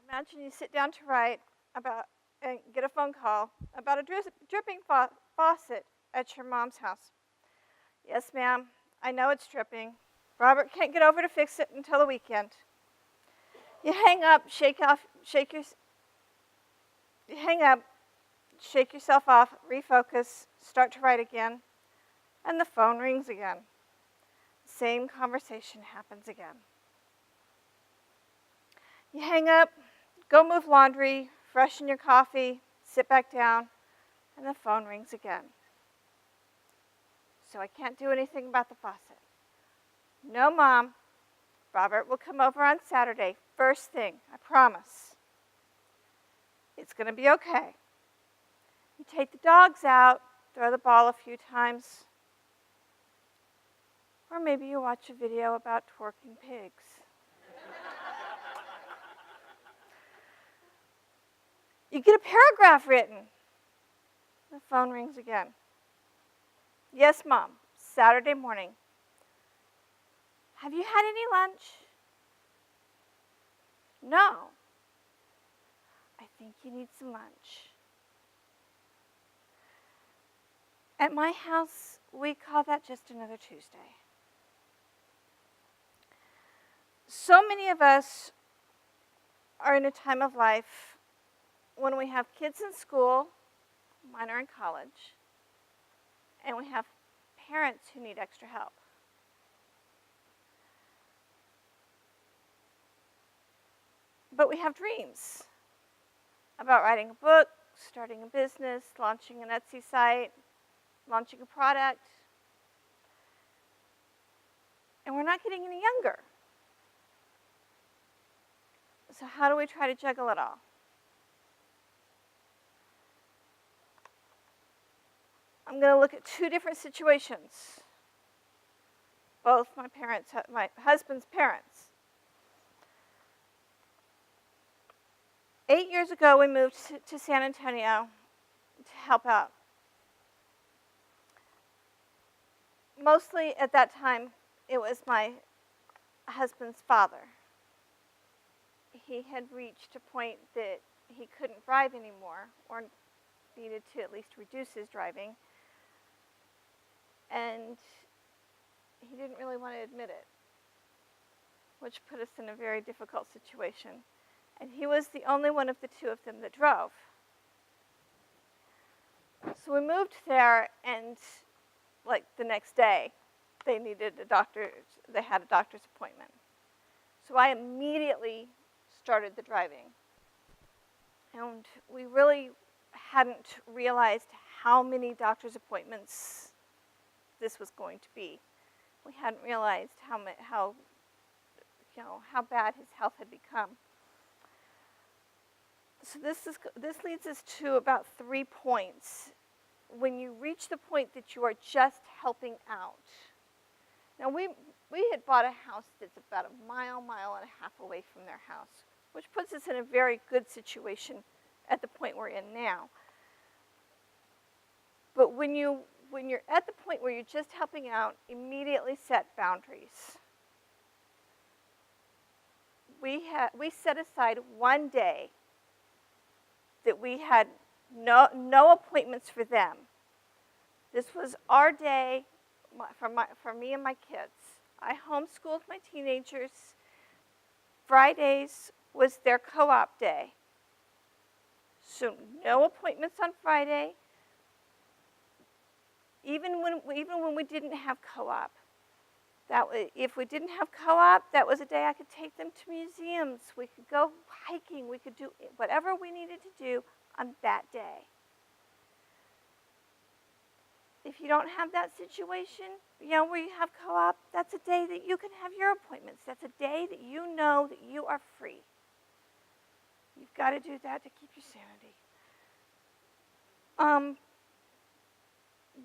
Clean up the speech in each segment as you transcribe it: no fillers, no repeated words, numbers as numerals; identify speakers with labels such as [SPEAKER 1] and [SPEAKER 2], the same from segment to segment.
[SPEAKER 1] Imagine you sit down to write about and get a phone call about a dripping faucet at your mom's house. Yes, ma'am, I know it's dripping. Robert can't get over to fix it until the weekend. You hang up, you hang up, shake yourself off, refocus, start to write again, and the phone rings again. Same conversation happens again. You hang up, go move laundry, freshen your coffee, sit back down, and the phone rings again. So I can't do anything about the faucet. No, Mom. Robert will come over on Saturday, first thing, I promise. It's going to be okay. You take the dogs out, throw the ball a few times, or maybe you watch a video about twerking pigs. You get a paragraph written. The phone rings again. Yes, Mom, Saturday morning. Have you had any lunch? No. I think you need some lunch. At my house, we call that just another Tuesday. So many of us are in a time of life when we have kids in school, mine are in college, and we have parents who need extra help. But we have dreams about writing a book, starting a business, launching an Etsy site, launching a product. And we're not getting any younger. So how do we try to juggle it all? I'm going to look at two different situations. Both my husband's parents. 8 years ago, we moved to San Antonio to help out. Mostly at that time, it was my husband's father. He had reached a point that he couldn't drive anymore, or needed to at least reduce his driving. And he didn't really want to admit it, which put us in a very difficult situation. And he was the only one of the two of them that drove. So we moved there, and like the next day, they had a doctor's appointment. So I immediately started the driving. And we really hadn't realized how many doctor's appointments this was going to be. We hadn't realized how bad his health had become. So this leads us to about 3 points. When you reach the point that you are just helping out. Now we had bought a house that's about a mile and a half away from their house, which puts us in a very good situation at the point we're in now. But when you're at the point where you're just helping out, immediately set boundaries. We set aside one day that we had no appointments for them. This was our day for me and my kids. I homeschooled my teenagers. Fridays was their co-op day. So no appointments on Friday. Even when we didn't have co-op. If we didn't have co-op, that was a day I could take them to museums. We could go hiking. We could do whatever we needed to do on that day. If you don't have that situation, where you have co-op, that's a day that you can have your appointments. That's a day that you know that you are free. You've got to do that to keep your sanity.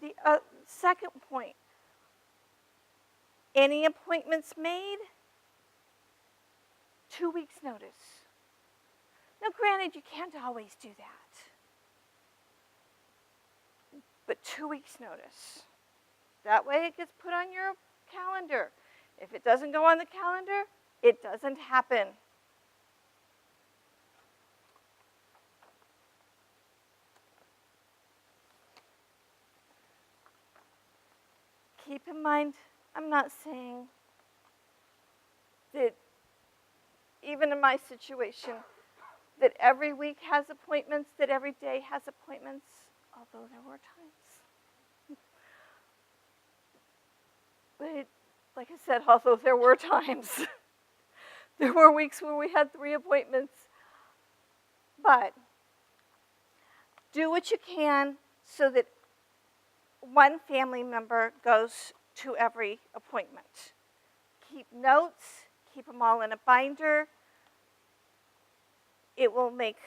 [SPEAKER 1] The second point, any appointments made, 2 weeks notice. Now granted, you can't always do that. But 2 weeks notice. That way it gets put on your calendar. If it doesn't go on the calendar, it doesn't happen. keep in mind, I'm not saying that even in my situation, that every week has appointments, that every day has appointments, although there were times. But like I said, although there were times, there were weeks where we had 3 appointments. But do what you can so that one family member goes to every appointment. Keep notes, keep them all in a binder. It will make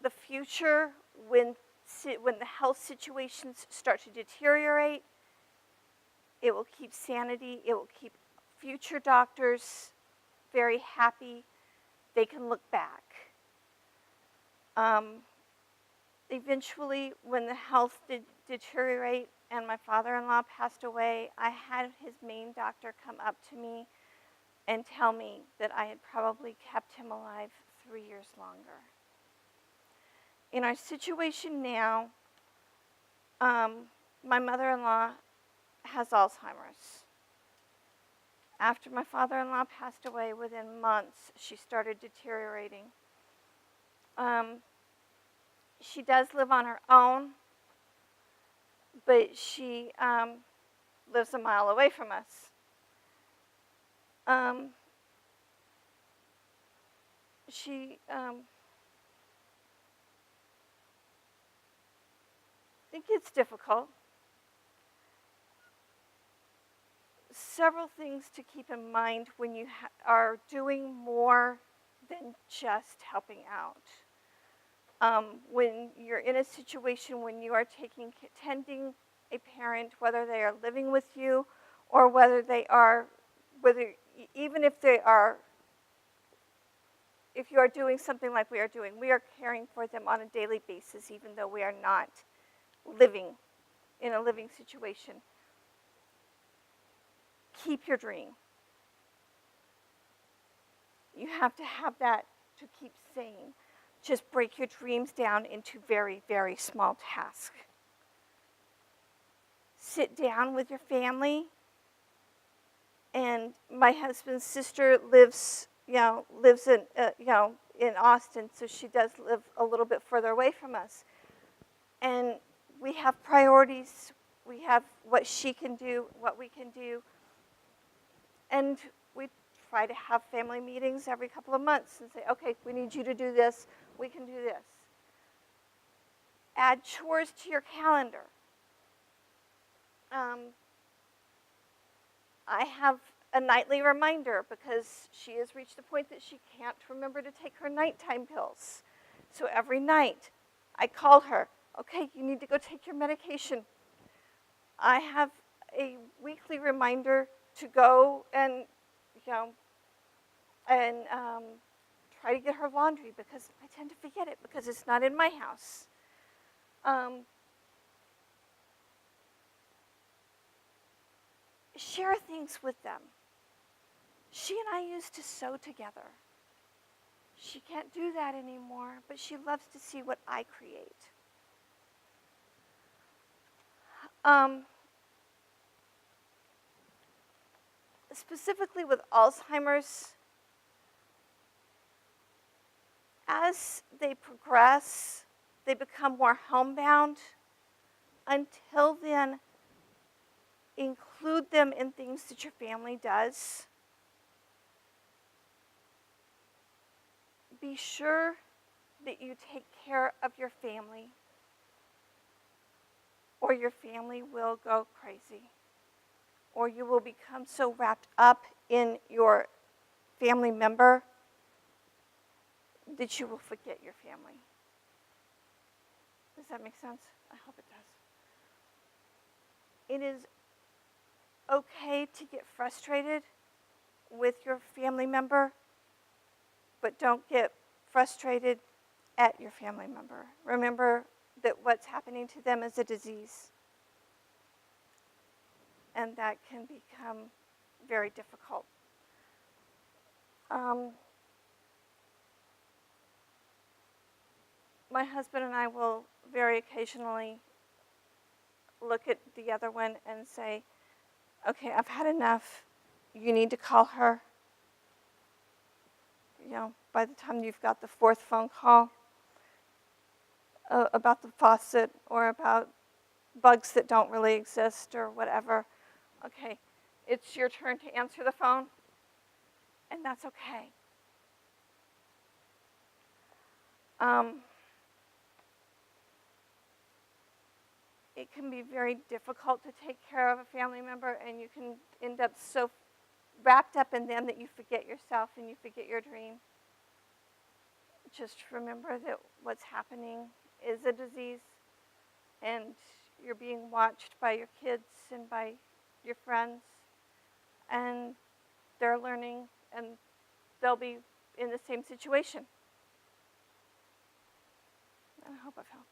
[SPEAKER 1] the future, when the health situations start to deteriorate, it will keep sanity. It will keep future doctors very happy. They can look back. Eventually, when the health did deteriorate and my father-in-law passed away, I had his main doctor come up to me and tell me that I had probably kept him alive 3 years longer. In our situation now, my mother-in-law has Alzheimer's. After my father-in-law passed away, within months, she started deteriorating. She does live on her own, but she lives a mile away from us. It gets difficult. Several things to keep in mind when you are doing more than just helping out. When you're in a situation when you are tending a parent, whether they are living with you or even if you are doing something like we are doing, we are caring for them on a daily basis, even though we are not living in a living situation. Keep your dream. You have to have that to keep sane. Just break your dreams down into very, very small tasks. Sit down with your family. And my husband's sister lives in Austin, so she does live a little bit further away from us. And we have priorities. We have what she can do, what we can do. And we try to have family meetings every couple of months and say, okay, we need you to do this. We can do this. Add chores to your calendar. I have a nightly reminder because she has reached a point that she can't remember to take her nighttime pills. So every night I call her, okay, you need to go take your medication. I have a weekly reminder to go and try to get her laundry because I tend to forget it because it's not in my house. Share things with them. She and I used to sew together. She can't do that anymore, but she loves to see what I create. Specifically with Alzheimer's, as they progress, they become more homebound. Until then, include them in things that your family does. Be sure that you take care of your family, or your family will go crazy, or you will become so wrapped up in your family member that you will forget your family. Does that make sense? I hope it does. It is okay to get frustrated with your family member, but don't get frustrated at your family member. Remember that what's happening to them is a disease, and that can become very difficult. My husband and I will very occasionally look at the other one and say, okay, I've had enough. You need to call her. You know, by the time you've got the fourth phone call about the faucet or about bugs that don't really exist or whatever, okay, it's your turn to answer the phone, and that's okay. It can be very difficult to take care of a family member, and you can end up so wrapped up in them that you forget yourself and you forget your dream. Just remember that what's happening is a disease, and you're being watched by your kids and by your friends, and they're learning, and they'll be in the same situation. And I hope I've helped.